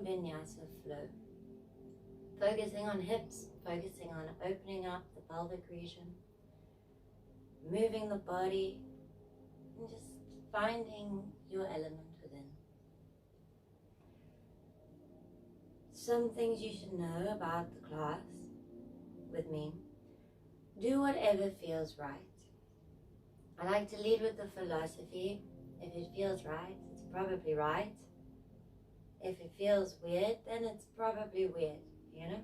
Vinyasa flow. Focusing on hips, focusing on opening up the pelvic region, moving the body, and just finding your element within. Some things you should know about the class with me. Do whatever feels right. I like to lead with the philosophy. If it feels right, it's probably right. If it feels weird, then it's probably weird, you know?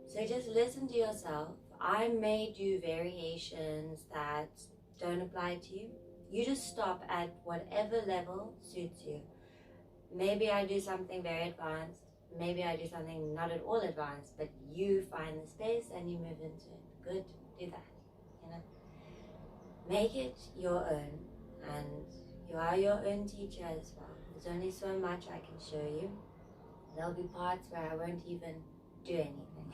So just listen to yourself. I may do variations that don't apply to you. You just stop at whatever level suits you. Maybe I do something very advanced. Maybe I do something not at all advanced, but you find the space and you move into it. Good, do that, you know? Make it your own, and you are your own teacher as well. There's only so much I can show you. There'll be parts where I won't even do anything.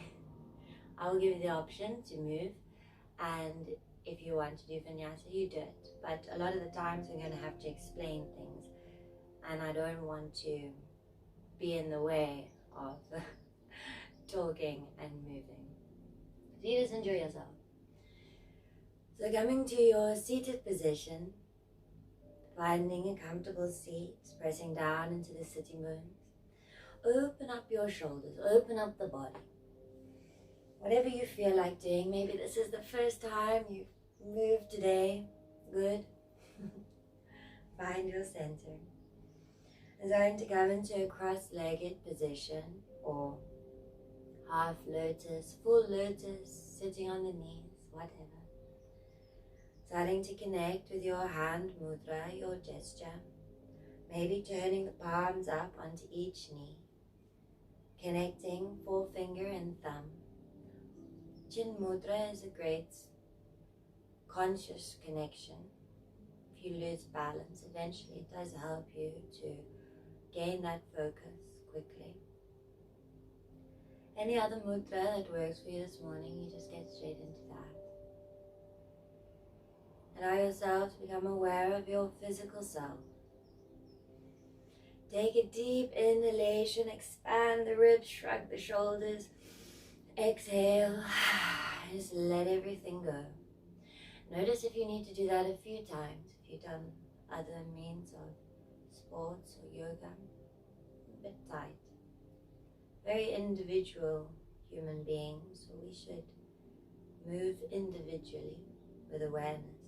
I will give you the option to move, and if you want to do Vinyasa, you do it. But a lot of the times I'm going to have to explain things, and I don't want to be in the way of talking and moving. So you just enjoy yourself. So coming to your seated position, finding a comfortable seat, pressing down into the sitting bones. Open up your shoulders, open up the body. Whatever you feel like doing, maybe this is the first time you've moved today. Good. Find your center. I'm going to come into a cross-legged position, or half lotus, full lotus, sitting on the knees, whatever. Starting to connect with your hand mudra, your gesture. Maybe turning the palms up onto each knee. Connecting forefinger and thumb. Chin mudra is a great conscious connection. If you lose balance, eventually it does help you to gain that focus quickly. Any other mudra that works for you this morning, you just get straight into that. Allow yourself to become aware of your physical self. Take a deep inhalation, expand the ribs, shrug the shoulders. Exhale, just let everything go. Notice if you need to do that a few times, if you've done other means of sports or yoga, a bit tight. Very individual human beings, so we should move individually with awareness.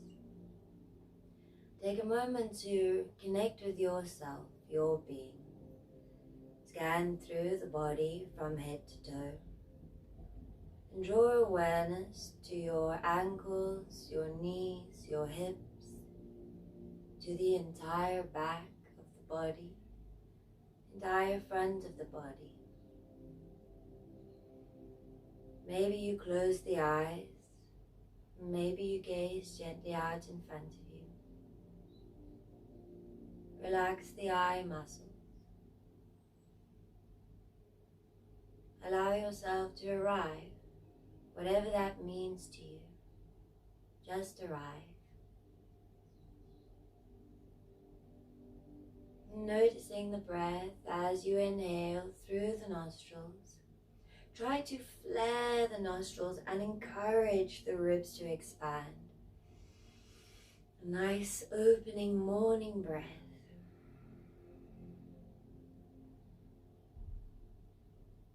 Take a moment to connect with yourself, your being. Scan through the body from head to toe. And draw awareness to your ankles, your knees, your hips, to the entire back of the body, entire front of the body. Maybe you close the eyes, maybe you gaze gently out in front of you. Relax the eye muscles. Allow yourself to arrive, whatever that means to you. Just arrive. Noticing the breath as you inhale through the nostrils. Try to flare the nostrils and encourage the ribs to expand. A nice opening morning breath.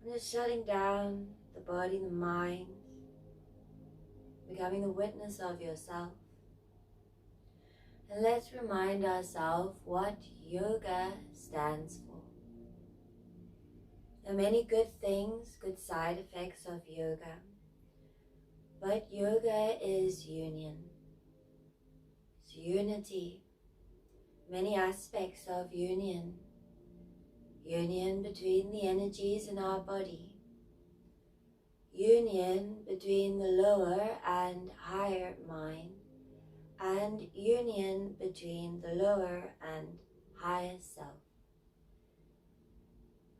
And just shutting down the body, the mind, becoming the witness of yourself. And let's remind ourselves what yoga stands for. There are many good things, good side effects of yoga, but yoga is union. It's unity, many aspects of union. Union between the energies in our body. Union between the lower and higher mind. And union between the lower and higher self.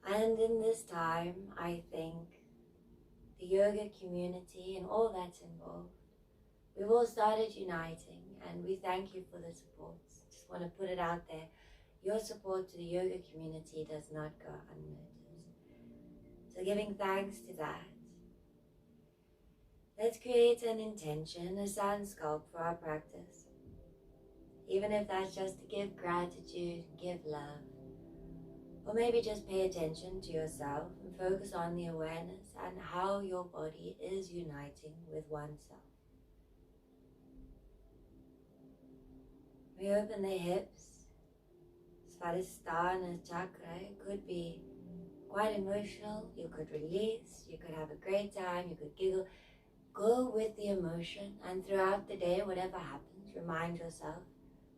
And in this time, I think the yoga community and all that's involved, we've all started uniting, and we thank you for the support. Just want to put it out there. your support to the yoga community does not go unnoticed. So giving thanks to that, let's create an intention, a sun sculpt for our practice. Even if that's just to give gratitude, give love, or maybe just pay attention to yourself and focus on the awareness and how your body is uniting with oneself. We open the hips. Svadhisthana chakra could be quite emotional. You could release, you could have a great time, you could giggle. Go with the emotion, and throughout the day, whatever happens, remind yourself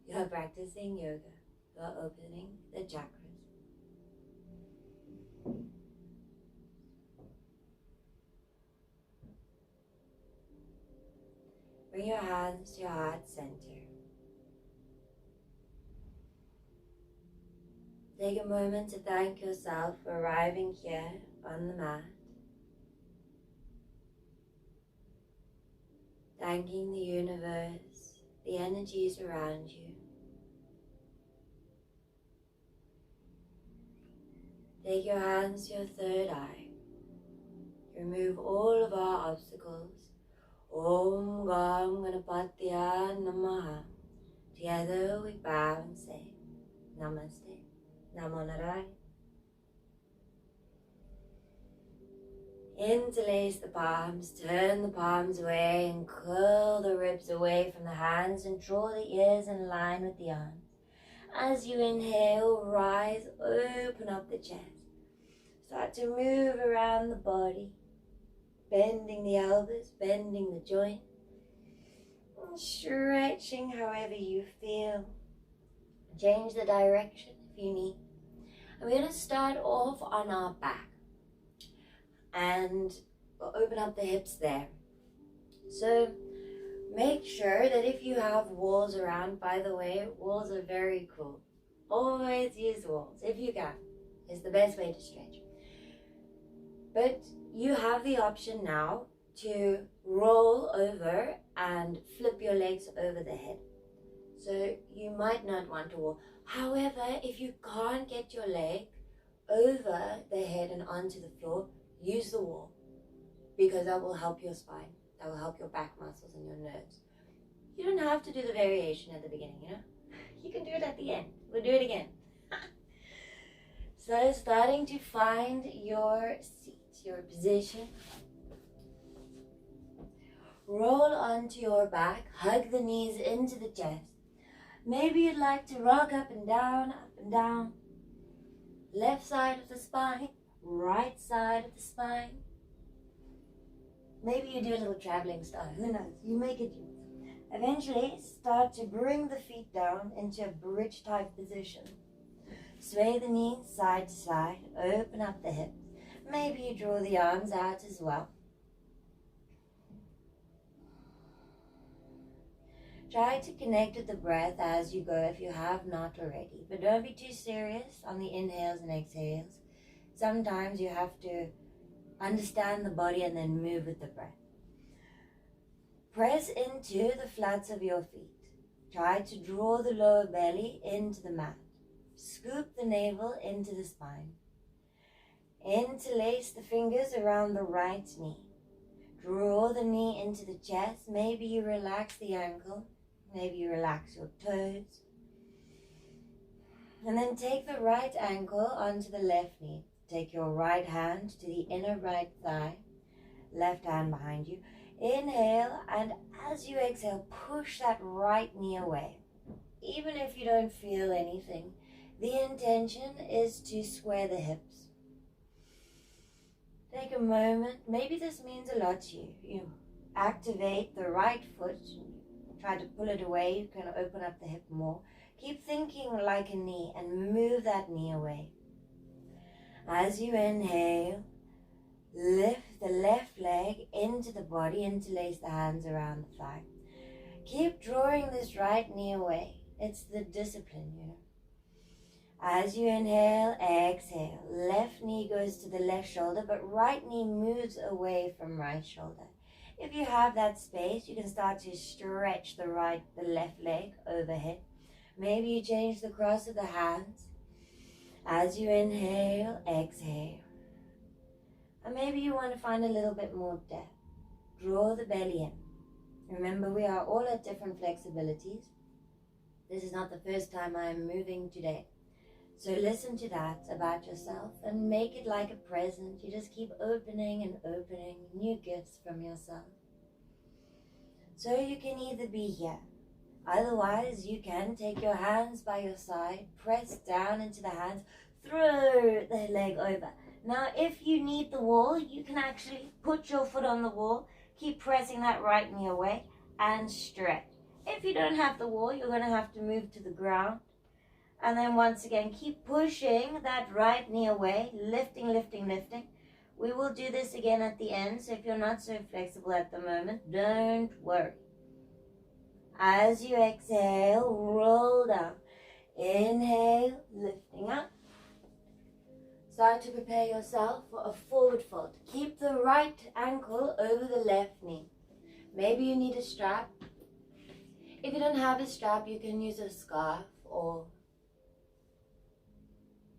you are practicing yoga. You are opening the chakras. Bring your hands to your heart center. Take a moment to thank yourself for arriving here on the mat. Thanking the universe, the energies around you. Take your hands to your third eye. Remove all of our obstacles. Om Gam Ganapatya Namaha. Together we bow and say Namaste, Namo Narayana. Interlace the palms, turn the palms away and curl the ribs away from the hands and draw the ears in line with the arms. As you inhale, rise, open up the chest. Start to move around the body, bending the elbows, bending the joint, and stretching however you feel. Change the direction if you need. And we're going to start off on our back. And we'll open up the hips there. So make sure that if you have walls around, by the way, walls are very cool. Always use walls if you can. It's the best way to stretch. But you have the option now to roll over and flip your legs over the head. So you might not want to wall. However, if you can't get your leg over the head and onto the floor, use the wall, because that will help your spine. That will help your back muscles and your nerves. You don't have to do the variation at the beginning, you know? You can do it at the end. We'll do it again. So starting to find your seat, your position. Roll onto your back, hug the knees into the chest. Maybe you'd like to rock up and down, left side of the spine, right side of the spine. Maybe you do a little traveling style, who knows, you make it yours. Eventually start to bring the feet down into a bridge type position. Sway the knees side to side, open up the hips. Maybe you draw the arms out as well. Try to connect with the breath as you go if you have not already, but don't be too serious on the inhales and exhales. Sometimes you have to understand the body and then move with the breath. Press into the flats of your feet. Try to draw the lower belly into the mat. Scoop the navel into the spine. Interlace the fingers around the right knee. Draw the knee into the chest. Maybe you relax the ankle. Maybe you relax your toes. And then take the right ankle onto the left knee. Take your right hand to the inner right thigh. Left hand behind you. Inhale, and as you exhale, push that right knee away. Even if you don't feel anything, the intention is to square the hips. Take a moment. Maybe this means a lot to you. You activate the right foot. Try to pull it away. You can open up the hip more. Keep thinking like a knee and move that knee away. As you inhale, lift the left leg into the body, interlace the hands around the thigh. Keep drawing this right knee away. It's the discipline, you know. As you inhale, exhale. Left knee goes to the left shoulder, but right knee moves away from right shoulder. If you have that space, you can start to stretch the left leg overhead. Maybe you change the cross of the hands. As you inhale, exhale. And maybe you want to find a little bit more depth. Draw the belly in. Remember, we are all at different flexibilities. This is not the first time I am moving today. So listen to that about yourself and make it like a present. You just keep opening and opening new gifts from yourself. So you can either be here. Otherwise, you can take your hands by your side, press down into the hands, throw the leg over. Now, if you need the wall, you can actually put your foot on the wall, keep pressing that right knee away, and stretch. If you don't have the wall, you're going to have to move to the ground. And then once again, keep pushing that right knee away, lifting, lifting, lifting. We will do this again at the end, so if you're not so flexible at the moment, don't worry. As you exhale, roll down. Inhale, lifting up. Start to prepare yourself for a forward fold. Keep the right ankle over the left knee. Maybe you need a strap. If you don't have a strap, you can use a scarf, or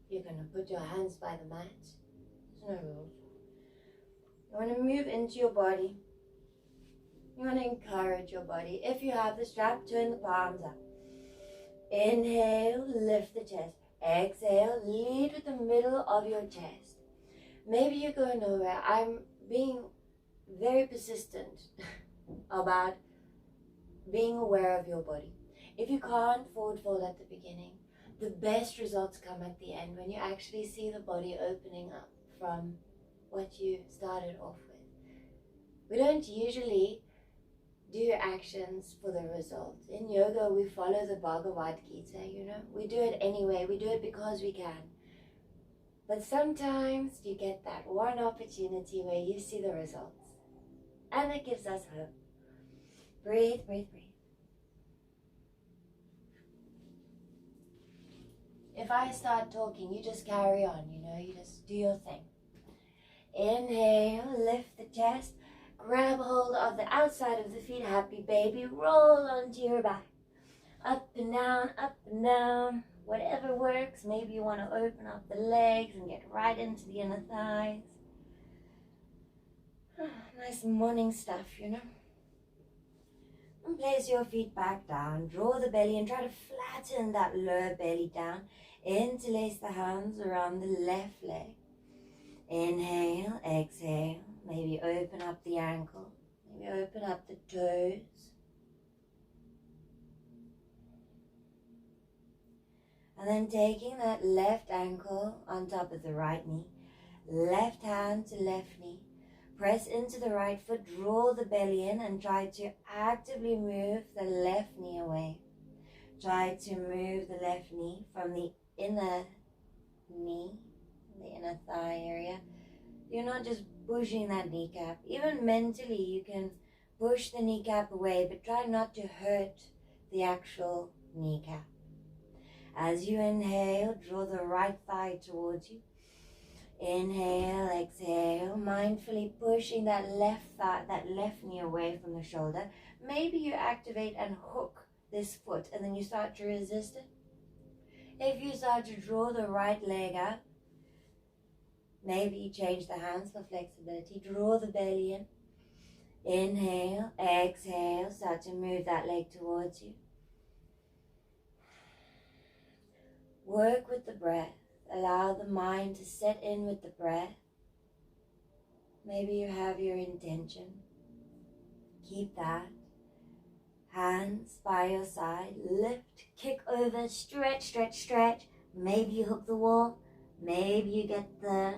you're going to put your hands by the mat. There's no rules. You want to move into your body. You want to encourage your body. If you have the strap, turn the palms up. Inhale, lift the chest. Exhale, lead with the middle of your chest. Maybe you're going nowhere. I'm being very persistent about being aware of your body. If you can't forward fold at the beginning, the best results come at the end when you actually see the body opening up from what you started off with. We don't usually do actions for the result. In yoga, we follow the Bhagavad Gita, We do it anyway. We do it because we can. But sometimes you get that one opportunity where you see the results. And it gives us hope. Breathe, breathe, breathe. If I start talking, you just carry on, you just do your thing. Inhale, lift the chest. Grab hold of the outside of the feet, happy baby, roll onto your back. Up and down, whatever works. Maybe you want to open up the legs and get right into the inner thighs. Nice morning stuff, And place your feet back down, draw the belly and try to flatten that lower belly down. Interlace the hands around the left leg. Inhale, exhale. Maybe open up the ankle. Maybe open up the toes. And then taking that left ankle on top of the right knee. Left hand to left knee. Press into the right foot, draw the belly in and try to actively move the left knee away. Try to move the left knee from the inner knee, the inner thigh area. You're not just pushing that kneecap. Even mentally, you can push the kneecap away, but try not to hurt the actual kneecap. As you inhale, draw the right thigh towards you. Inhale, exhale, mindfully pushing that left thigh, that left knee away from the shoulder. Maybe you activate and hook this foot, and then you start to resist it. If you start to draw the right leg out, maybe you change the hands for flexibility. Draw the belly in. Inhale, exhale, start to move that leg towards you. Work with the breath. Allow the mind to set in with the breath. Maybe you have your intention. Keep that. Hands by your side. Lift, kick over, stretch, stretch, stretch. Maybe you hook the wall. Maybe you get the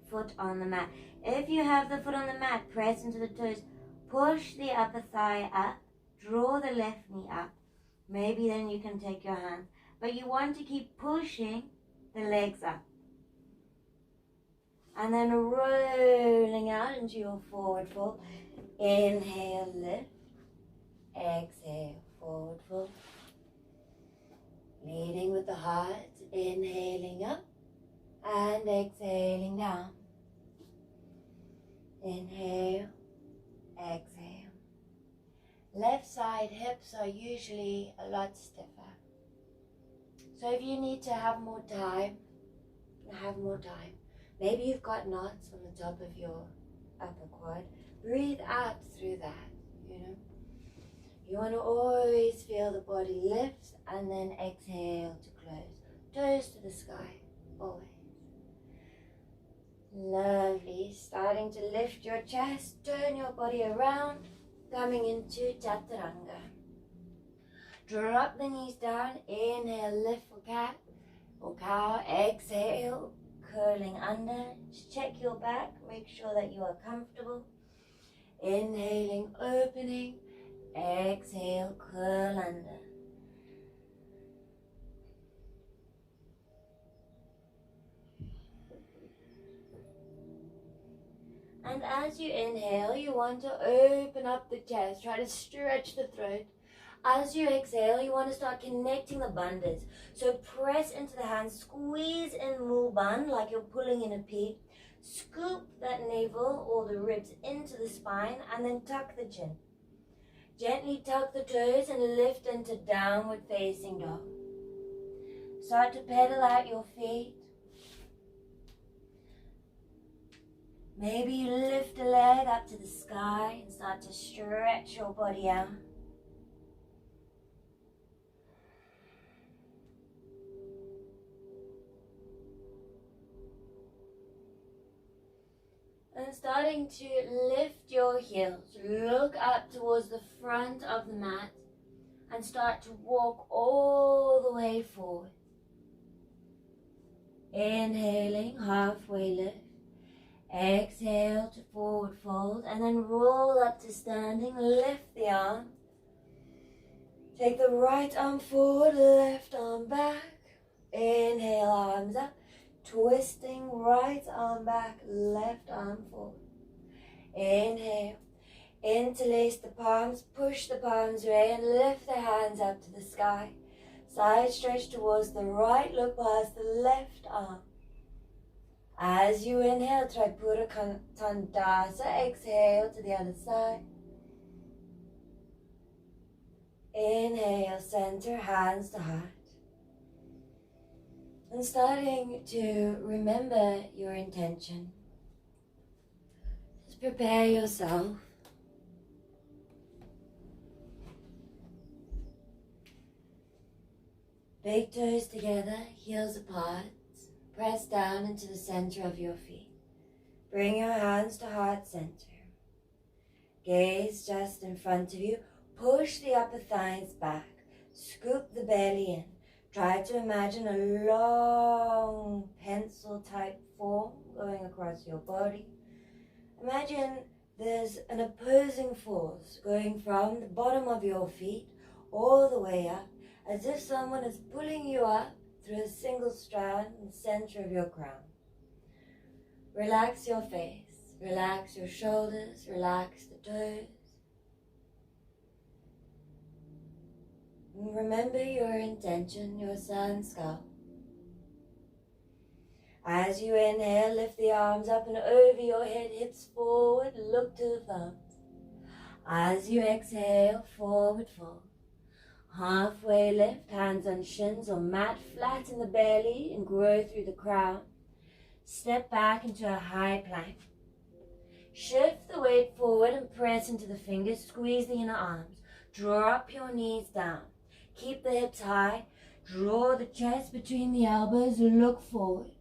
foot on the mat. If you have the foot on the mat, press into the toes. Push the upper thigh up. Draw the left knee up. Maybe then you can take your hands. But you want to keep pushing the legs up. And then rolling out into your forward fold. Inhale, lift. Exhale, forward fold. Leading with the heart. Inhaling up. And exhaling down. Inhale. Exhale. Left side hips are usually a lot stiffer. So if you need to have more time, have more time. Maybe you've got knots on the top of your upper quad. Breathe out through that, you know. You want to always feel the body lift and then exhale to close. Toes to the sky, always. Lovely. Starting to lift your chest, turn your body around, coming into Chaturanga. Drop the knees down, inhale, lift for cat or cow, exhale, curling under. Just check your back, make sure that you are comfortable. Inhaling, opening, exhale, curl under. And as you inhale, you want to open up the chest, try to stretch the throat. As you exhale, you want to start connecting the bandhas. So press into the hands, squeeze in mulban like you're pulling in a pea. Scoop that navel or the ribs into the spine and then tuck the chin. Gently tuck the toes and lift into downward facing dog. Start to pedal out your feet. Maybe you lift a leg up to the sky and start to stretch your body out. And starting to lift your heels, look up towards the front of the mat and start to walk all the way forward. Inhaling, halfway lift. Exhale to forward fold and then roll up to standing, lift the arm. Take the right arm forward, left arm back. Inhale, arms up. Twisting, right arm back, left arm forward. Inhale, interlace the palms, push the palms away and lift the hands up to the sky. Side stretch towards the right, look past the left arm. As you inhale, Tripura Tandasa, exhale to the other side. Inhale, center, hands to heart. And starting to remember your intention. Just prepare yourself. Big toes together, heels apart. Press down into the center of your feet. Bring your hands to heart center. Gaze just in front of you. Push the upper thighs back. Scoop the belly in. Try to imagine a long pencil-type form going across your body. Imagine there's an opposing force going from the bottom of your feet all the way up, as if someone is pulling you up through a single strand in the center of your crown. Relax your face, relax your shoulders, relax the toes. And remember your intention, your sun skull. As you inhale, lift the arms up and over your head, hips forward, look to the thumbs. As you exhale, forward fold. Halfway lift, hands on shins or mat, flatten the belly and grow through the crown. Step back into a high plank. Shift the weight forward and press into the fingers, squeeze the inner arms. Drop your knees down. Keep the hips high. Draw the chest between the elbows, look forward.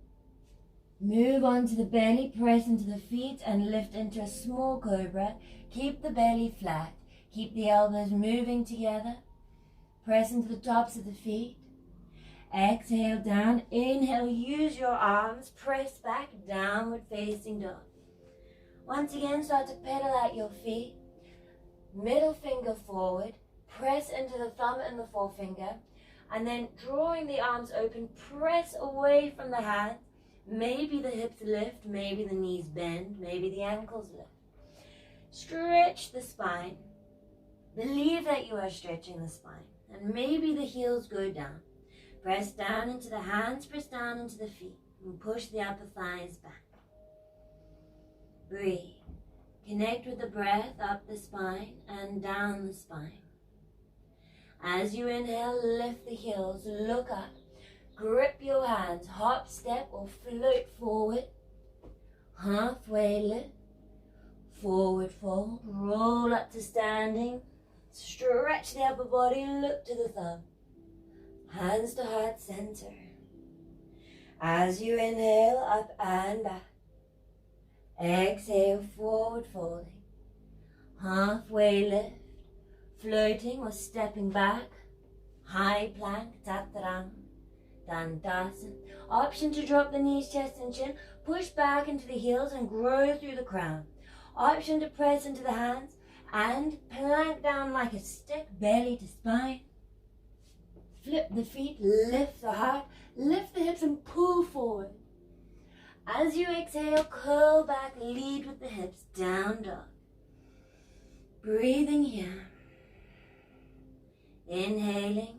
Move onto the belly, press into the feet and lift into a small cobra. Keep the belly flat. Keep the elbows moving together. Press into the tops of the feet. Exhale down. Inhale, use your arms. Press back, downward facing dog. Once again, start to pedal out your feet. Middle finger forward. Press into the thumb and the forefinger. And then drawing the arms open, press away from the hands. Maybe the hips lift, maybe the knees bend, maybe the ankles lift. Stretch the spine. Believe that you are stretching the spine. And maybe the heels go down. Press down into the hands, press down into the feet. And push the upper thighs back. Breathe. Connect with the breath up the spine and down the spine. As you inhale, lift the heels, look up. grip your hands, hop, step or float forward, halfway lift, forward fold, roll up to standing, stretch the upper body, look to the thumb, hands to heart center. As you inhale, up and back, exhale, forward folding, halfway lift, floating or stepping back, high plank, chaturanga, dandasana. Option to drop the knees, chest and chin, push back into the heels and grow through the crown. Option to press into the hands and plank down like a stick, belly to spine. Flip the feet, lift the heart, lift the hips and pull forward. As you exhale, curl back, lead with the hips, down dog. Breathing here. Inhaling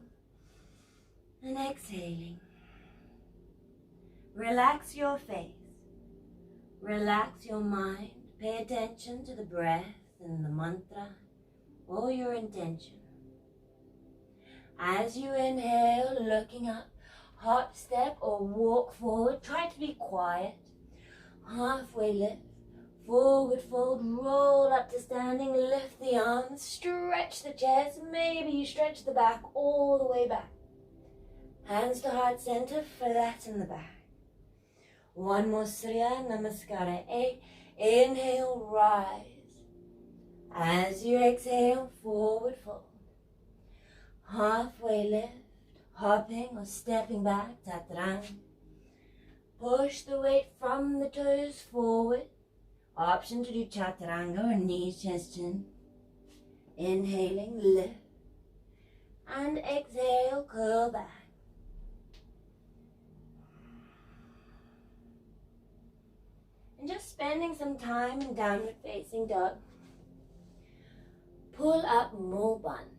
and exhaling. Relax your face. Relax your mind. Pay attention to the breath and the mantra or your intention. As you inhale, looking up, hop, step or walk forward. Try to be quiet. Halfway lift, forward fold, roll up to standing, lift the arms, stretch the chest. Maybe you stretch the back all the way back. Hands to heart center, flatten the back. One more surya, namaskar. 8. Inhale, rise. As you exhale, forward fold. Halfway lift, hopping or stepping back, chaturanga. Push the weight from the toes forward. Option to do chaturanga or knees, chest, chin. Inhaling, lift. And exhale, curl back. And just spending some time in downward facing dog. Pull up, more bund.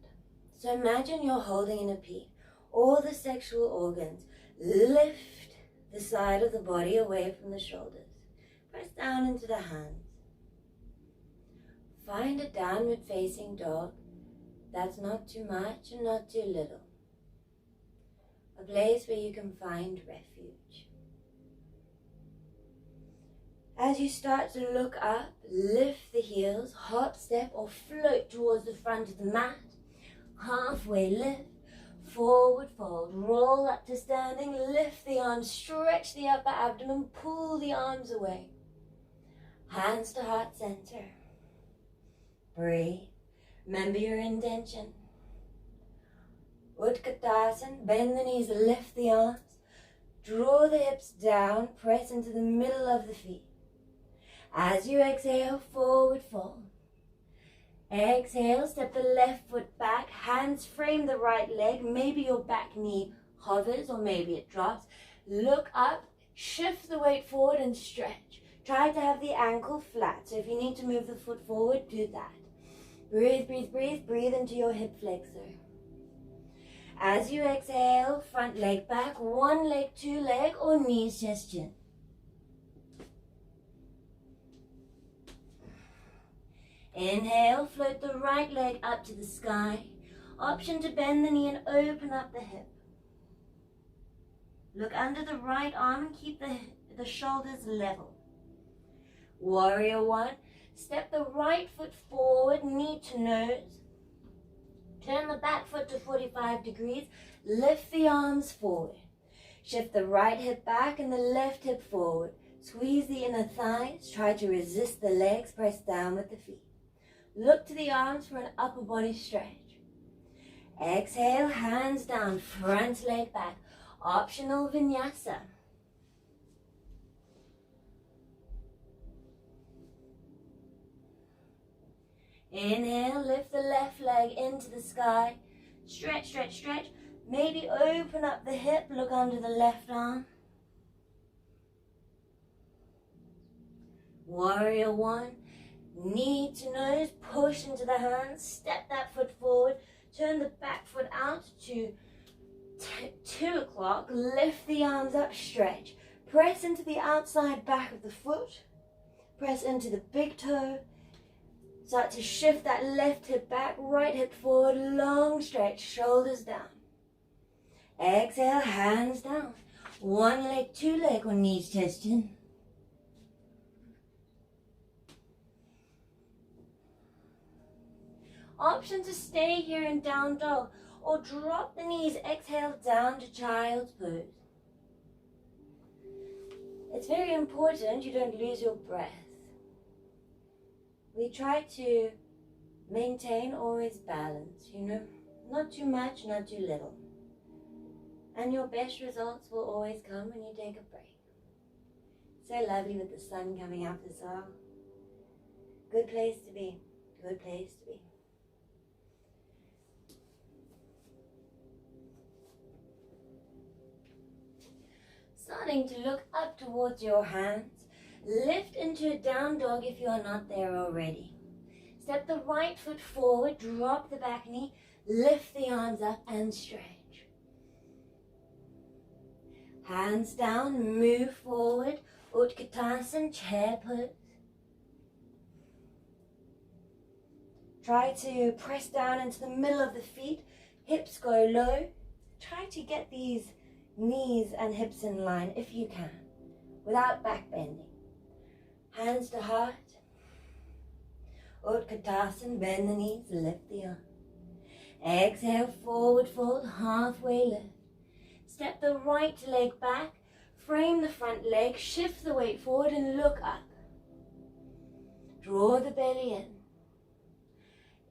So imagine you're holding in a P. All the sexual organs. Lift the side of the body away from the shoulders. Press down into the hands. Find a downward facing dog that's not too much and not too little. A place where you can find refuge. As you start to look up, lift the heels, hop, step or float towards the front of the mat. Halfway lift, forward fold, roll up to standing, lift the arms, stretch the upper abdomen, pull the arms away. Hands to heart center. Breathe. Remember your intention. Utkatasana, bend the knees, lift the arms, draw the hips down, press into the middle of the feet. As you exhale, forward fold. Exhale, step the left foot back, hands frame the right leg, maybe your back knee hovers or maybe it drops. Look up, shift the weight forward and stretch. Try to have the ankle flat, so if you need to move the foot forward, do that. Breathe, breathe, breathe, breathe into your hip flexor. As you exhale, front leg back, one leg, two leg or knees, chest, chin. Inhale, float the right leg up to the sky. Option to bend the knee and open up the hip. Look under the right arm and keep the shoulders level. Warrior one, step the right foot forward, knee to nose. Turn the back foot to 45 degrees, lift the arms forward. Shift the right hip back and the left hip forward. Squeeze the inner thighs, try to resist the legs, press down with the feet. Look to the arms for an upper body stretch. Exhale, hands down, front leg back. Optional Vinyasa. Inhale, lift the left leg into the sky. Stretch, stretch, stretch. Maybe open up the hip, look under the left arm. Warrior one. Knee to nose, push into the hands, step that foot forward, turn the back foot out to 2 o'clock, lift the arms up, stretch. Press into the outside back of the foot, press into the big toe, start to shift that left hip back, right hip forward, long stretch, shoulders down. Exhale, hands down. One leg, two leg, or knees touching. Option to stay here in down dog or drop the knees, exhale down to child's pose. It's very important you don't lose your breath. We try to maintain always balance, not too much, not too little. And your best results will always come when you take a break. So lovely with the sun coming out as well. Good place to be, good place to be. Starting to look up towards your hands. Lift into a down dog if you are not there already. Step the right foot forward, drop the back knee, lift the arms up and stretch. Hands down, move forward, Utkatasana, chair pose. Try to press down into the middle of the feet, hips go low. Try to get these knees and hips in line if you can, without back bending. Hands to heart. Utkatasana, bend the knees, lift the arms. Exhale, forward fold, halfway lift. Step the right leg back, frame the front leg, shift the weight forward and look up. Draw the belly in.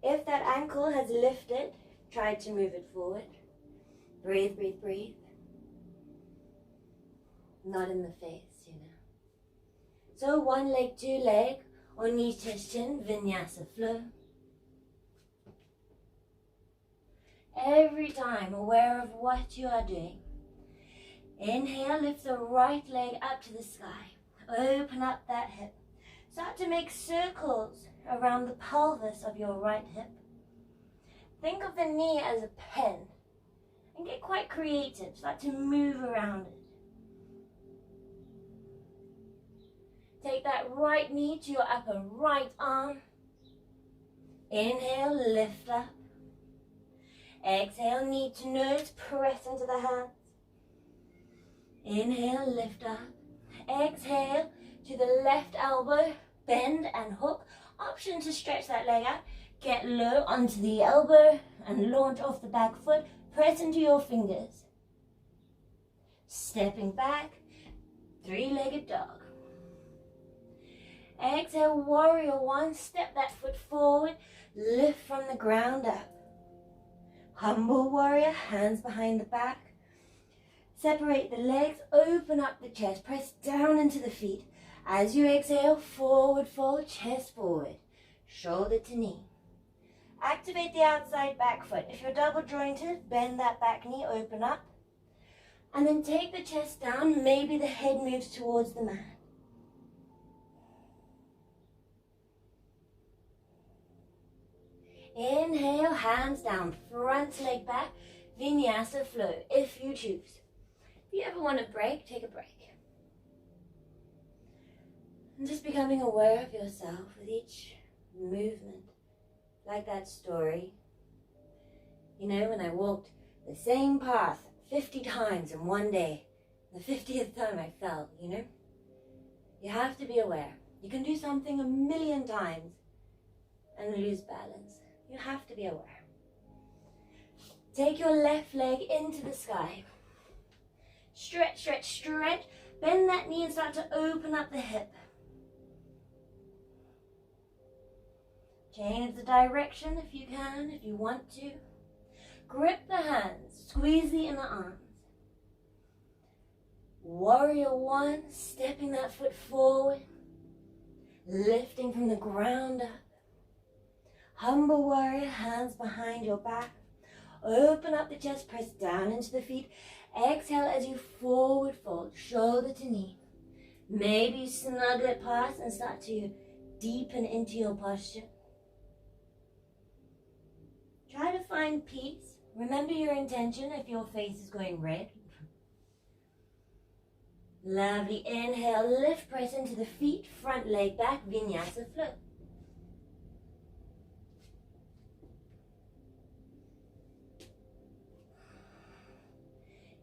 If that ankle has lifted, try to move it forward. Breathe, breathe, breathe. Not in the face, So one leg, two leg, or knees touch chin, Vinyasa flow. Every time aware of what you are doing. Inhale, lift the right leg up to the sky. Open up that hip. Start to make circles around the pelvis of your right hip. Think of the knee as a pen and get quite creative. Start to move around it. Take that right knee to your upper right arm. Inhale, lift up. Exhale, knee to nose, press into the hands. Inhale, lift up. Exhale to the left elbow, bend and hook. Option to stretch that leg out. Get low onto the elbow and launch off the back foot. Press into your fingers. Stepping back, three-legged dog. Exhale, warrior one. Step that foot forward. Lift from the ground up. Humble warrior, hands behind the back. Separate the legs, open up the chest, press down into the feet. As you exhale, forward fold, chest forward, shoulder to knee. Activate the outside back foot. If you're double jointed, bend that back knee, open up. And then take the chest down, maybe the head moves towards the mat. Inhale, hands down, front leg back, Vinyasa flow, if you choose. If you ever want a break, take a break. And just becoming aware of yourself with each movement, like that story. When I walked the same path 50 times in one day, the 50th time I fell, You have to be aware. You can do something a million times and lose balance. You have to be aware. Take your left leg into the sky. Stretch, stretch, stretch. Bend that knee and start to open up the hip. Change the direction if you can, if you want to. Grip the hands, squeeze the inner arms. Warrior one, stepping that foot forward. Lifting from the ground up. Humble warrior, hands behind your back. Open up the chest, press down into the feet. Exhale as you forward fold, shoulder to knee. Maybe snuggle it past and start to deepen into your posture. Try to find peace. Remember your intention if your face is going red. Lovely. Inhale, lift, press into the feet, front leg back, Vinyasa flow.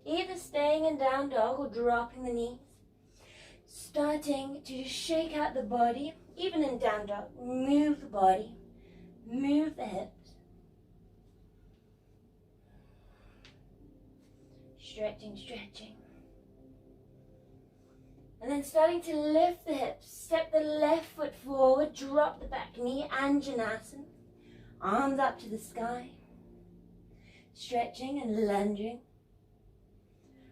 either staying in down dog or dropping the knees. Starting to just shake out the body, even in down dog. Move the body, move the hips. Stretching, stretching. And then starting to lift the hips. Step the left foot forward, drop the back knee, Anjanasana. Arms up to the sky. Stretching and lunging.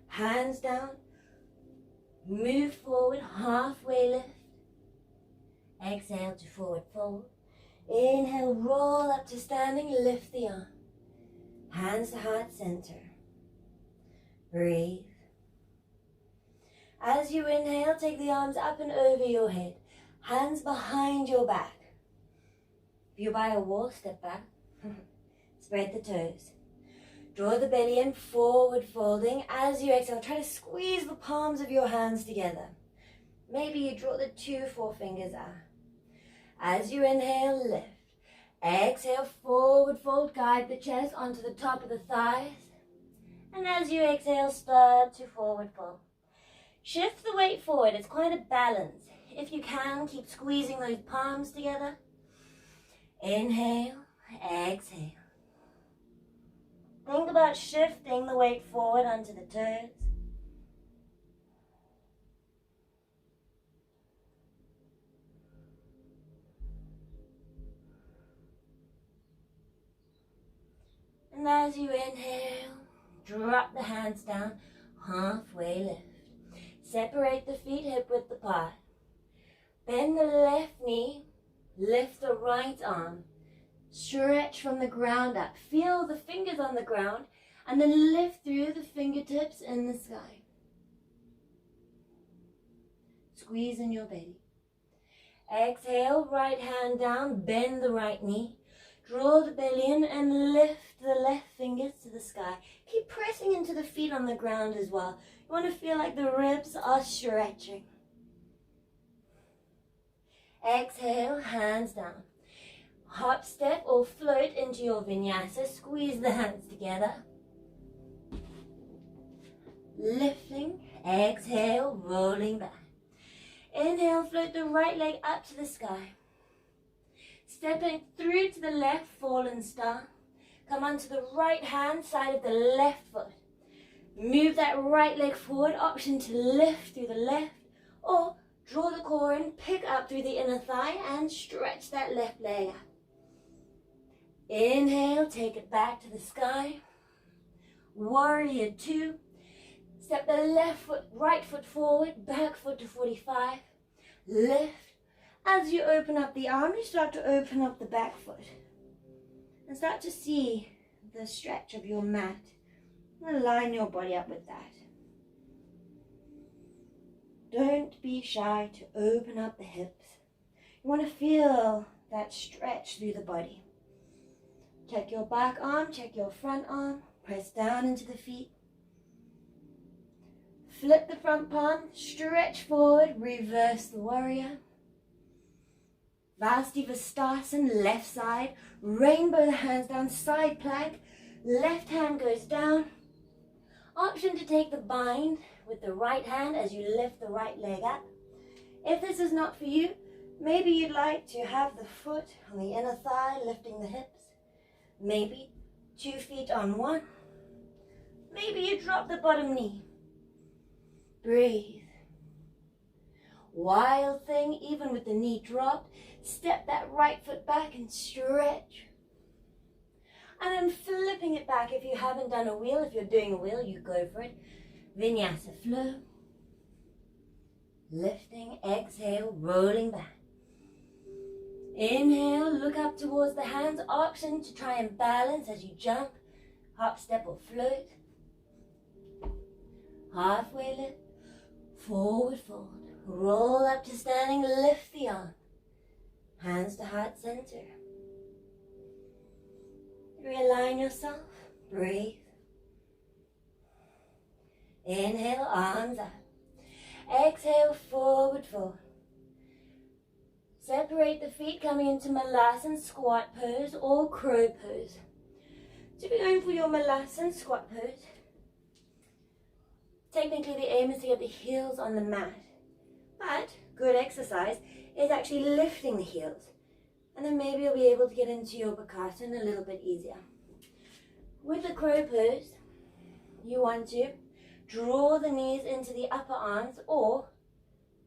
Hands down. Move forward, halfway lift. Exhale to forward fold. Inhale, roll up to standing, lift the arm. Hands to heart center. Breathe. As you inhale, take the arms up and over your head. Hands behind your back. If you're by a wall, step back. Spread the toes. Draw the belly in, forward folding. As you exhale, try to squeeze the palms of your hands together. Maybe you draw the 2 forefingers out. As you inhale, lift. Exhale, forward fold, guide the chest onto the top of the thighs. And as you exhale, start to forward fold. Shift the weight forward, it's quite a balance. If you can, keep squeezing those palms together. Inhale, exhale. Think about shifting the weight forward onto the toes. And as you inhale, drop the hands down, halfway lift. Separate the feet hip width apart. Bend the left knee, lift the right arm. Stretch from the ground up. Feel the fingers on the ground and then lift through the fingertips in the sky. Squeeze in your belly. Exhale, right hand down, bend the right knee. Draw the belly in and lift the left fingers to the sky. Keep pressing into the feet on the ground as well. You want to feel like the ribs are stretching. Exhale, hands down. Hop, step or float into your vinyasa. Squeeze the hands together. Lifting, exhale, rolling back. Inhale, float the right leg up to the sky. Stepping through to the left, fallen star. Come onto the right hand side of the left foot. Move that right leg forward, option to lift through the left, or draw the core in, pick up through the inner thigh and stretch that left leg up. Inhale, take it back to the sky. Warrior 2. Step the left foot, right foot forward, back foot to 45. Lift. As you open up the arm, you start to open up the back foot. And start to see the stretch of your mat. And line your body up with that. Don't be shy to open up the hips. You want to feel that stretch through the body. Check your back arm, check your front arm. Press down into the feet. Flip the front palm, stretch forward, reverse the warrior. Vastivastasana, left side. Rainbow the hands down, side plank. Left hand goes down. Option to take the bind with the right hand as you lift the right leg up. If this is not for you, maybe you'd like to have the foot on the inner thigh, lifting the hips. Maybe 2 feet on one. Maybe you drop the bottom knee. Breathe. Wild thing, even with the knee dropped, step that right foot back and stretch. And then flipping it back. If you haven't done a wheel, if you're doing a wheel, you go for it. Vinyasa flow. Lifting, exhale, rolling back. Inhale, look up towards the hands. Option to try and balance as you jump. Hop, step or float. Halfway lift. Forward fold. Roll up to standing, lift the arm. Hands to heart center. Realign yourself. Breathe. Inhale, arms up. Exhale, forward fold. Separate the feet, coming into Malasana, squat pose or crow pose. So if you're going for your Malasana, squat pose, Technically the aim is to get the heels on the mat, but good exercise is actually lifting the heels. And then maybe you'll be able to get into your Pigeon a little bit easier. With the crow pose, you want to draw the knees into the upper arms, or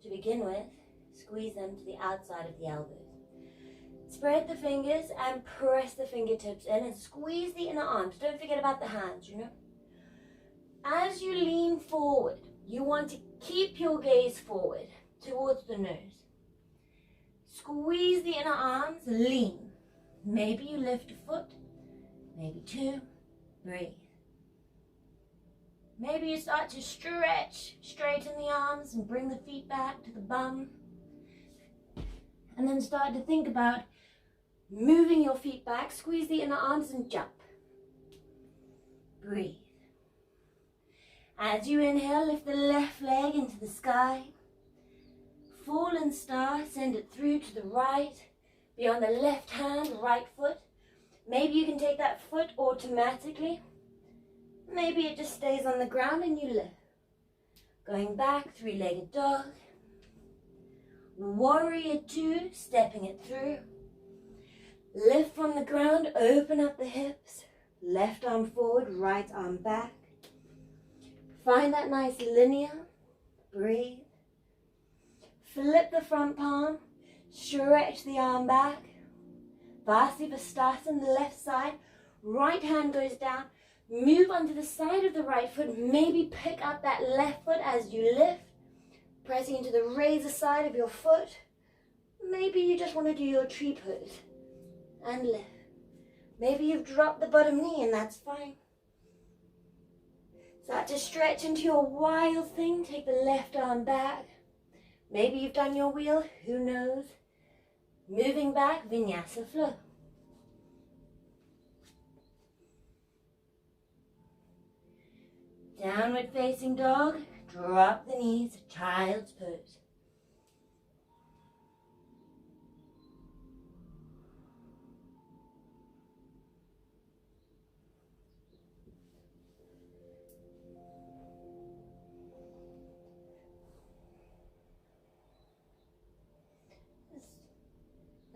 to begin with, squeeze them to the outside of the elbows. Spread the fingers and press the fingertips in and squeeze the inner arms. Don't forget about the hands, As you lean forward, you want to keep your gaze forward towards the nose. Squeeze the inner arms, lean. Maybe you lift a foot, maybe two, breathe. Maybe you start to stretch, straighten the arms and bring the feet back to the bum. And then start to think about moving your feet back, squeeze the inner arms and jump. Breathe. As you inhale, lift the left leg into the sky. Fallen star, send it through to the right, be on the left hand, right foot. Maybe you can take that foot automatically. Maybe it just stays on the ground and you lift. Going back, three-legged dog. Warrior two, stepping it through. Lift from the ground, open up the hips. Left arm forward, right arm back. Find that nice linear. Breathe. Flip the front palm, stretch the arm back. Vasivastasana, the left side. Right hand goes down. Move onto the side of the right foot. Maybe pick up that left foot as you lift. Pressing into the razor side of your foot. Maybe you just want to do your tree pose and lift. Maybe you've dropped the bottom knee and that's fine. Start to stretch into your wild thing. Take the left arm back. Maybe you've done your wheel, who knows? Moving back, Vinyasa flow. Downward facing dog, drop the knees, child's pose.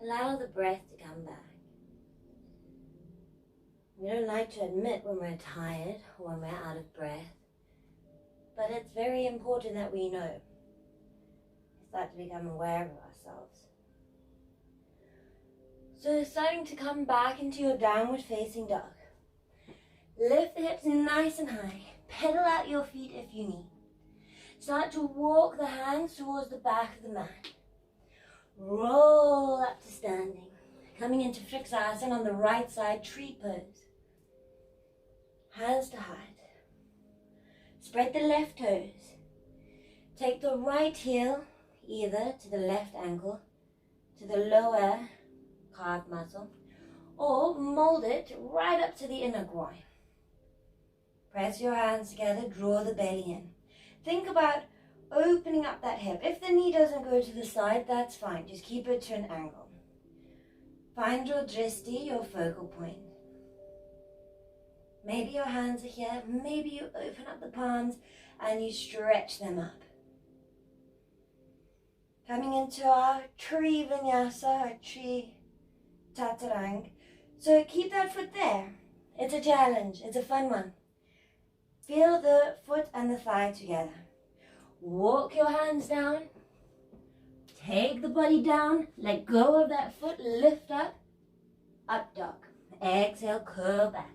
Allow the breath to come back. We don't like to admit when we're tired or when we're out of breath, but it's very important that we know. We start to become aware of ourselves. So starting to come back into your downward facing dog. Lift the hips nice and high. Pedal out your feet if you need. Start to walk the hands towards the back of the mat. Roll up to standing. Coming into Friksasana on the right side, tree pose. Hands to heart. Spread the left toes. Take the right heel either to the left ankle, to the lower calf muscle, or mold it right up to the inner groin. Press your hands together, draw the belly in. Think about opening up that hip. If the knee doesn't go to the side, that's fine. Just keep it to an angle. Find your dristi, your focal point. Maybe your hands are here. Maybe you open up the palms and you stretch them up. Coming into our tree vinyasa, our tree tatarang. So keep that foot there. It's a challenge. It's a fun one. Feel the foot and the thigh together. Walk your hands down. Take the body down. Let go of that foot. Lift up. Up dog. Exhale, curl back.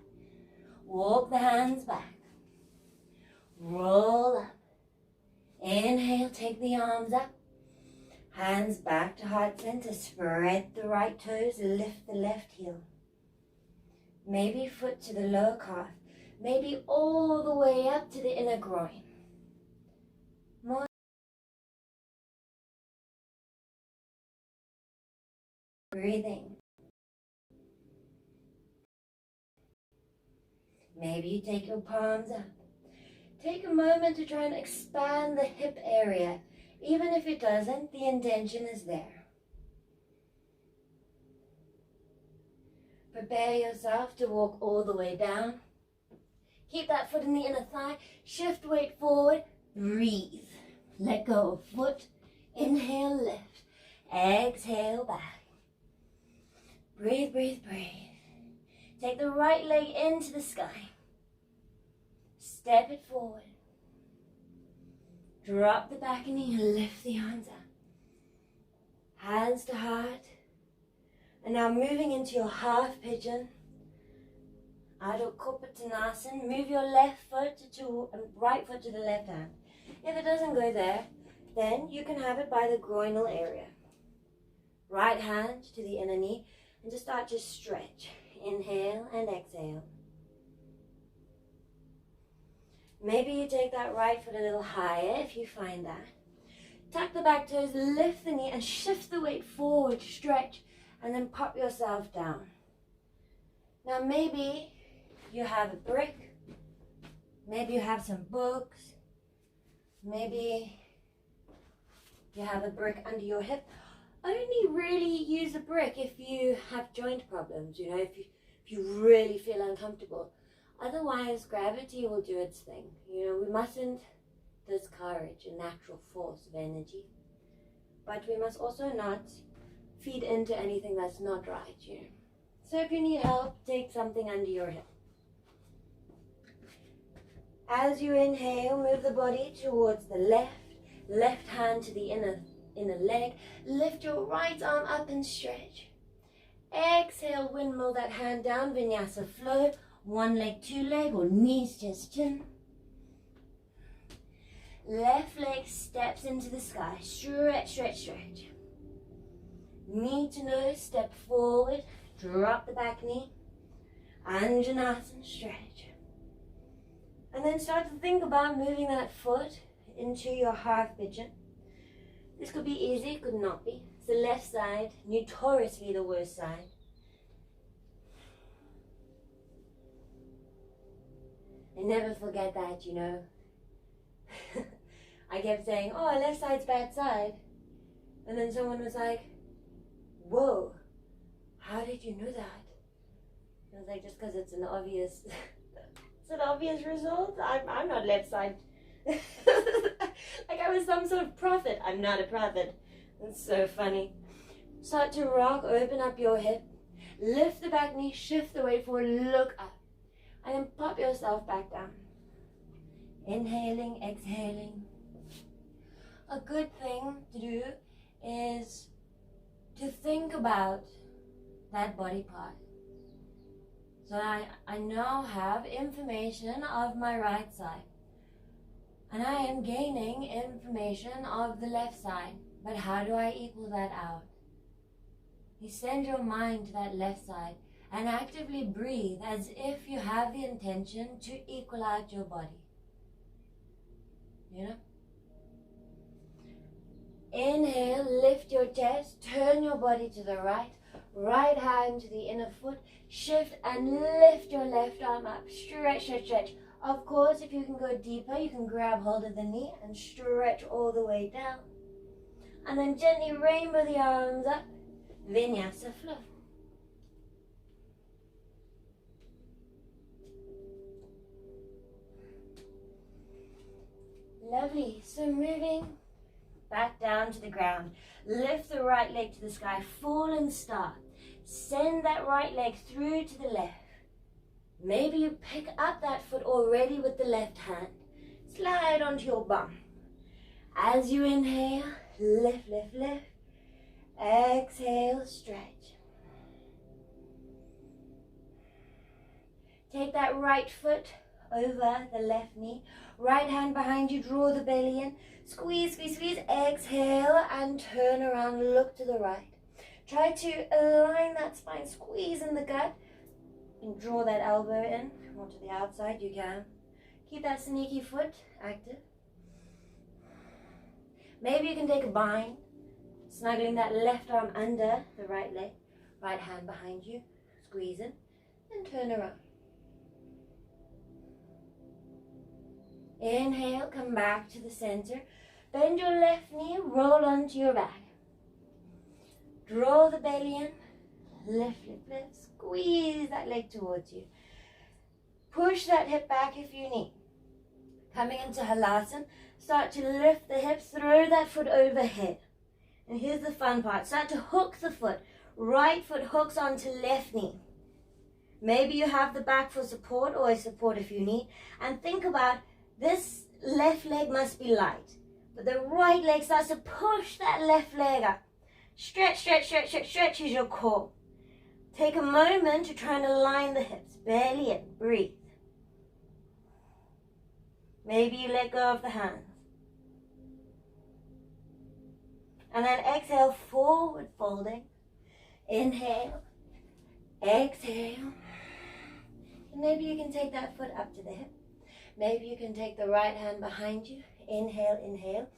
Walk the hands back. Roll up. Inhale, take the arms up. Hands back to heart center. Spread the right toes. Lift the left heel. Maybe foot to the lower calf. Maybe all the way up to the inner groin. More. Breathing. Maybe you take your palms up. Take a moment to try and expand the hip area. Even if it doesn't, the intention is there. Prepare yourself to walk all the way down. Keep that foot in the inner thigh. Shift weight forward. Breathe. Let go of foot. Inhale, lift. Exhale, back. Breathe, breathe, breathe. Take the right leg into the sky. Step it forward. Drop the back knee and lift the arms up. Hands to heart. And now moving into your half pigeon. Adho Uttanasana. Move your left foot to right foot to the left hand. If it doesn't go there, then you can have it by the groinal area. Right hand to the inner knee and just start to stretch. Inhale and exhale. Maybe you take that right foot a little higher if you find that. Tuck the back toes, lift the knee and shift the weight forward, stretch, and then pop yourself down. Now maybe you have a brick, maybe you have some books, maybe you have a brick under your hip. Only really use a brick if you have joint problems, you know, if you really feel uncomfortable. Otherwise, gravity will do its thing. You know, we mustn't discourage a natural force of energy, but we must also not feed into anything that's not right, you know. So if you need help, take something under your hip. As you inhale, move the body towards the left hand to the inner leg. Lift your right arm up and stretch. Exhale, windmill that hand down, Vinyasa flow. One leg, two leg, or knees, chest, chin. Left leg steps into the sky. Stretch, stretch, stretch. Knee to nose, step forward. Drop the back knee. Anjanasana, stretch. And then start to think about moving that foot into your half pigeon. This could be easy, could not be. It's the left side, notoriously the worst side. I never forget that, you know. I kept saying, oh, left side's bad side. And then someone was like, whoa, how did you know that? I was like, just because it's an obvious, it's an obvious result. I'm not left side. Like I was some sort of prophet. I'm not a prophet. It's so funny. Start to rock, open up your hip. Lift the back knee, shift the weight forward, look up. And then pop yourself back down. Inhaling, exhaling. A good thing to do is to think about that body part. So I now have information of my right side. And I am gaining information of the left side. But how do I equal that out? You send your mind to that left side and actively breathe as if you have the intention to equal out your body. You know? Inhale, lift your chest, turn your body to the right, right hand to the inner foot, shift and lift your left arm up, stretch, stretch, stretch. Of course, if you can go deeper, you can grab hold of the knee and stretch all the way down. And then gently rainbow the arms up, Vinyasa flow. Lovely. So moving back down to the ground. Lift the right leg to the sky, fallen star. Send that right leg through to the left. Maybe you pick up that foot already with the left hand. Slide onto your bum. As you inhale, lift, lift, lift. Exhale, stretch. Take that right foot over the left knee. Right hand behind you, draw the belly in. Squeeze, squeeze, squeeze. Exhale and turn around, look to the right. Try to align that spine, squeeze in the gut. And draw that elbow in, or to the outside, you can. Keep that sneaky foot active. Maybe you can take a bind, snuggling that left arm under the right leg, right hand behind you, squeeze in, and turn around. Inhale, come back to the center. Bend your left knee, roll onto your back. Draw the belly in, lift, lift, lift, squeeze that leg towards you. Push that hip back if you need. Coming into Halasana, start to lift the hips, throw that foot overhead. And here's the fun part. Start to hook the foot. Right foot hooks onto left knee. Maybe you have the back for support, or a support if you need. And think about this left leg must be light. But the right leg starts to push that left leg up. Stretch, stretch, stretch, stretch, stretch is your core. Take a moment to try and align the hips. Belly in, breathe. Maybe you let go of the hands. And then exhale, forward folding. Inhale, exhale. And maybe you can take that foot up to the hip. Maybe you can take the right hand behind you. Inhale, inhale.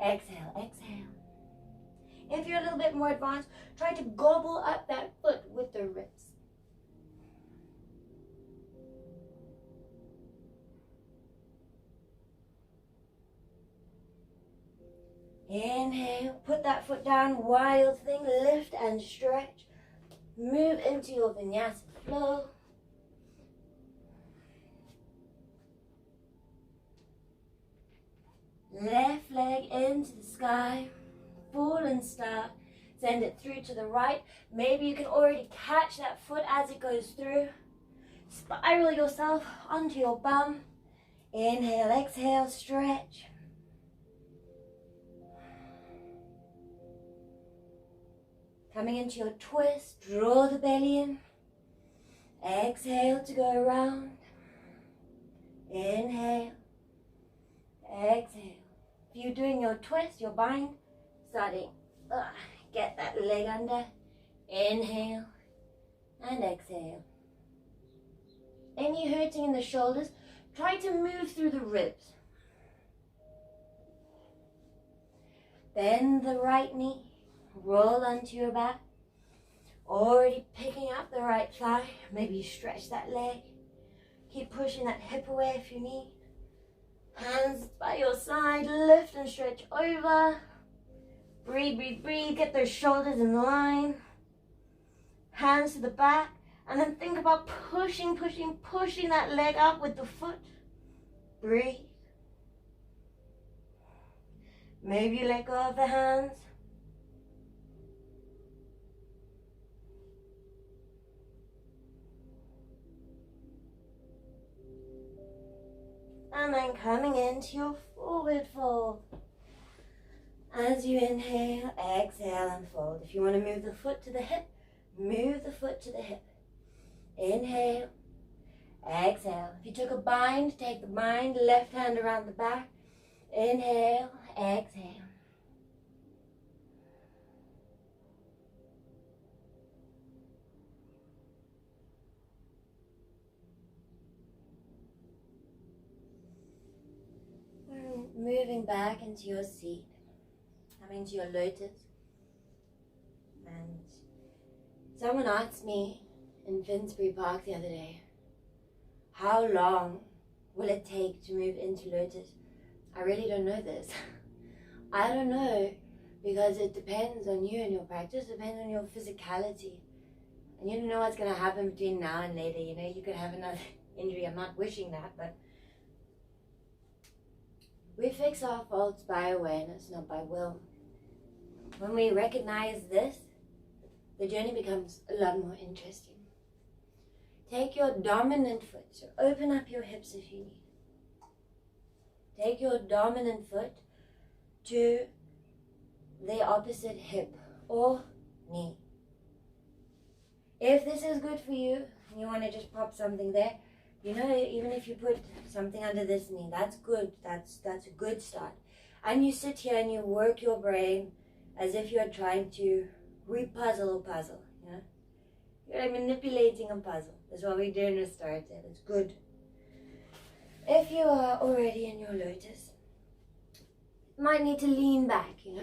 Exhale, exhale. If you're a little bit more advanced, try to gobble up that foot with the ribs. Inhale, put that foot down, wild thing, lift and stretch. Move into your Vinyasa flow. Left leg into the sky, fallen star, send it through to the right. Maybe you can already catch that foot as it goes through. Spiral yourself onto your bum. Inhale, exhale, stretch. Coming into your twist, draw the belly in. Exhale to go around. Inhale, exhale. If you're doing your twist, your bind, starting, get that leg under. Inhale and exhale. Any hurting in the shoulders, try to move through the ribs. Bend the right knee. Roll onto your back. Already picking up the right thigh. Maybe you stretch that leg. Keep pushing that hip away if you need. Hands by your side. Lift and stretch over. Breathe, breathe, breathe. Get those shoulders in line. Hands to the back. And then think about pushing, pushing, pushing that leg up with the foot. Breathe. Maybe you let go of the hands. And then coming into your forward fold. As you inhale, exhale and fold. If you want to move the foot to the hip, move the foot to the hip. Inhale, exhale. If you took a bind, take the bind, left hand around the back. Inhale, exhale. Moving back into your seat, coming to your lotus. And someone asked me in Finsbury Park the other day, how long will it take to move into lotus? I really don't know this. I don't know, because it depends on you and your practice, depends on your physicality. And you don't know what's going to happen between now and later. You know, you could have another injury. I'm not wishing that, but we fix our faults by awareness, not by will. When we recognize this, the journey becomes a lot more interesting. Take your dominant foot, so open up your hips if you need. Take your dominant foot to the opposite hip or knee. If this is good for you, you want to just pop something there, you know, even if you put something under this knee, that's good. That's a good start. And you sit here and you work your brain as if you are trying to repuzzle a puzzle. You know? You're like manipulating a puzzle. That's what we do in a starter. It's good. If you are already in your lotus, you might need to lean back, you know.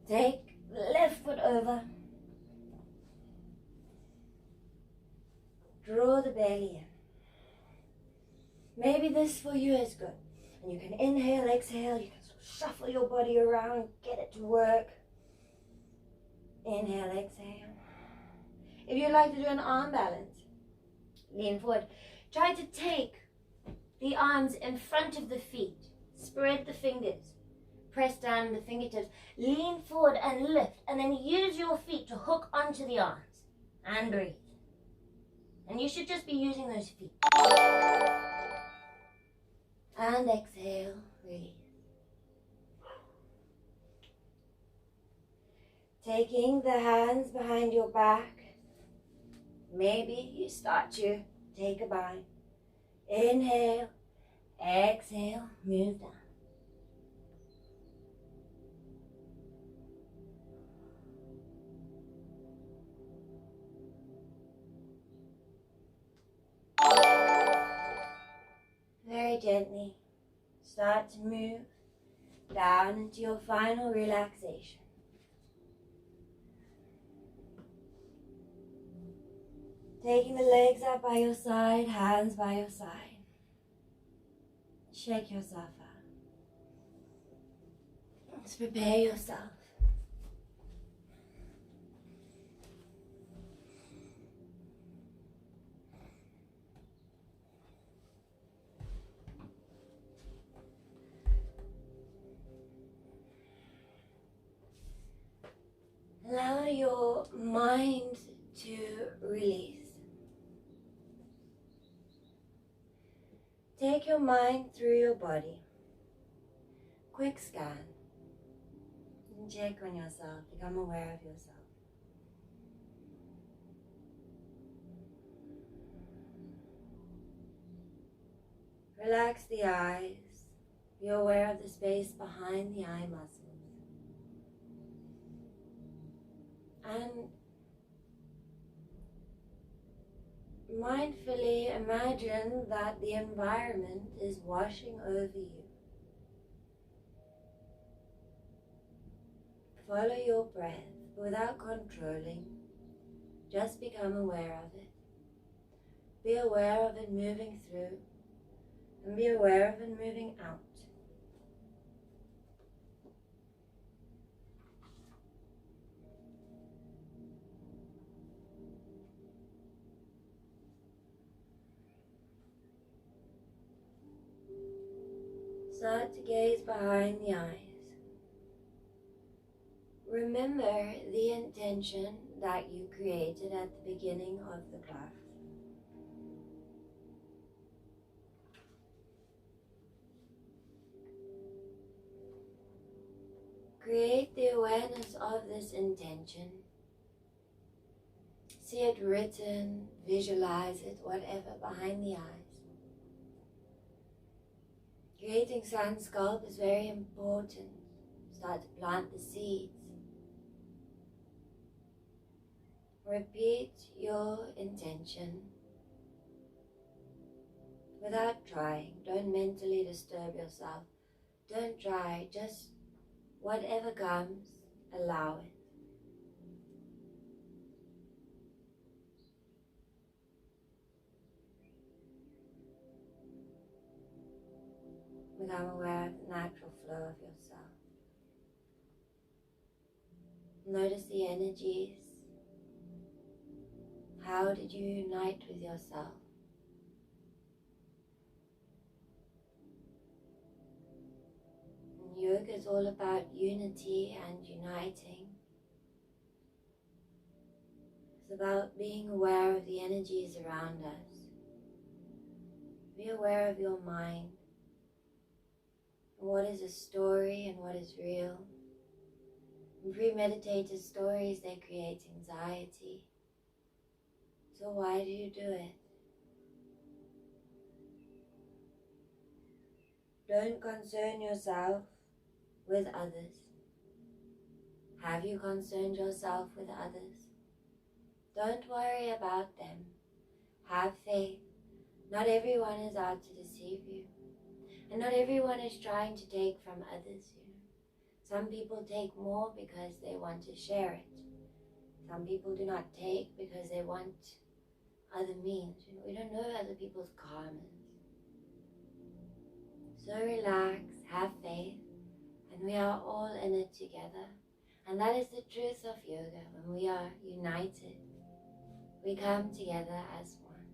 Take the left foot over. Draw the belly in. Maybe this for you is good. And you can inhale, exhale, you can sort of shuffle your body around, get it to work. Inhale, exhale. If you'd like to do an arm balance, lean forward. Try to take the arms in front of the feet. Spread the fingers. Press down the fingertips. Lean forward and lift. And then use your feet to hook onto the arms. And breathe. And you should just be using those feet. And exhale. Release. Taking the hands behind your back. Maybe you start to take a bind. Inhale. Exhale. Move down. Very gently, start to move down into your final relaxation. Taking the legs up by your side, hands by your side. Shake yourself out. Let's prepare yourself. Allow your mind to release. Take your mind through your body. Quick scan. And check on yourself. Become aware of yourself. Relax the eyes. Be aware of the space behind the eye muscles. And mindfully imagine that the environment is washing over you. Follow your breath without controlling. Just become aware of it. Be aware of it moving through, and be aware of it moving out. Start to gaze behind the eyes. Remember the intention that you created at the beginning of the class. Create the awareness of this intention. See it written, visualize it, whatever, behind the eyes. Creating sun sculpt is very important. Start to plant the seeds. Repeat your intention without trying. Don't mentally disturb yourself. Don't try, just whatever comes, allow it. Become aware of the natural flow of yourself. Notice the energies. How did you unite with yourself? And yoga is all about unity and uniting. It's about being aware of the energies around us. Be aware of your mind. What is a story and what is real? In premeditated stories, they create anxiety. So why do you do it? Don't concern yourself with others. Have you concerned yourself with others? Don't worry about them. Have faith. Not everyone is out to deceive you. And not everyone is trying to take from others, Some people take more because they want to share it. Some people do not take because they want other means. We don't know other people's karmas. So relax, have faith, and we are all in it together. And that is the truth of yoga. When we are united, we come together as one.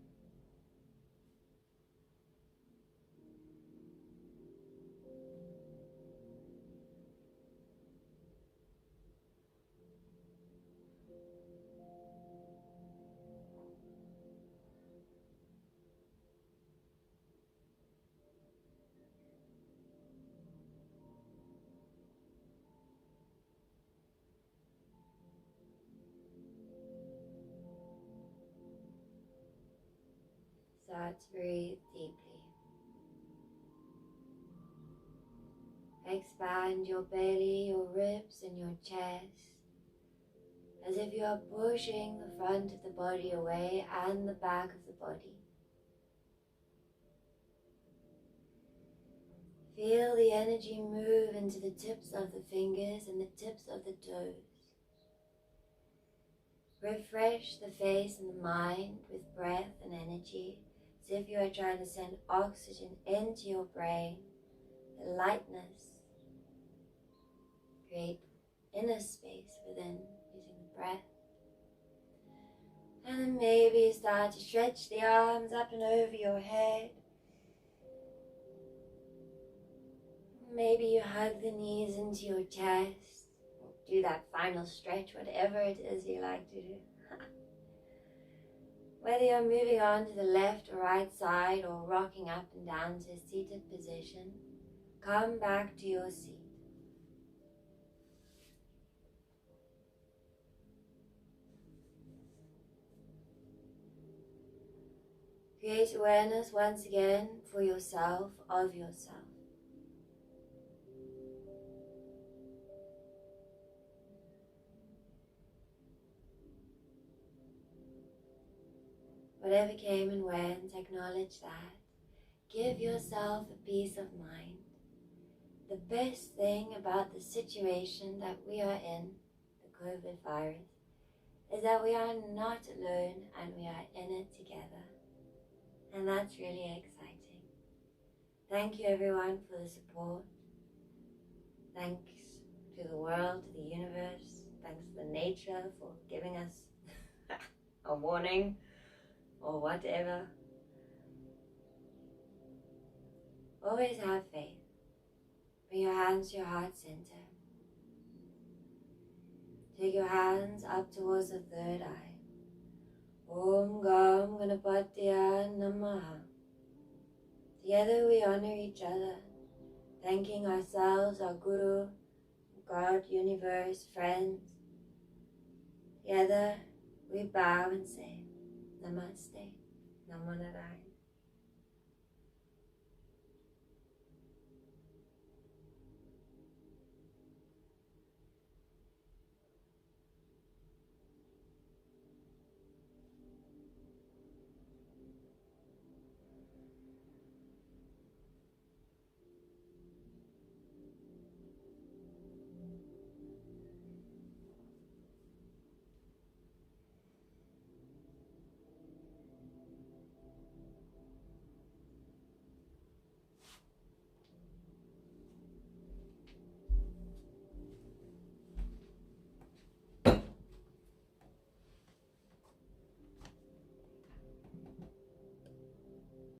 start to breathe deeply. Expand your belly, your ribs and your chest, as if you are pushing the front of the body away and the back of the body. Feel the energy move into the tips of the fingers and the tips of the toes. Refresh the face and the mind with breath and energy, as if you are trying to send oxygen into your brain, the lightness. Create inner space within using the breath. And then maybe start to stretch the arms up and over your head. Maybe you hug the knees into your chest. Do that final stretch, whatever it is you like to do. Whether you're moving on to the left or right side or rocking up and down to a seated position, come back to your seat. Create awareness once again for yourself, of yourself. Whatever came and went, acknowledge that. Give yourself a peace of mind. The best thing about the situation that we are in, the COVID virus, is that we are not alone and we are in it together. And that's really exciting. Thank you everyone for the support. Thanks to the world, to the universe. Thanks to the nature for giving us a warning or whatever. Always have faith. Bring your hands to your heart center. Take your hands up towards the third eye. Om Gam Ganapatya Namaha. Together we honor each other, thanking ourselves, our Guru, God, universe, friends. Together we bow and say Namaste, Namo Narayana.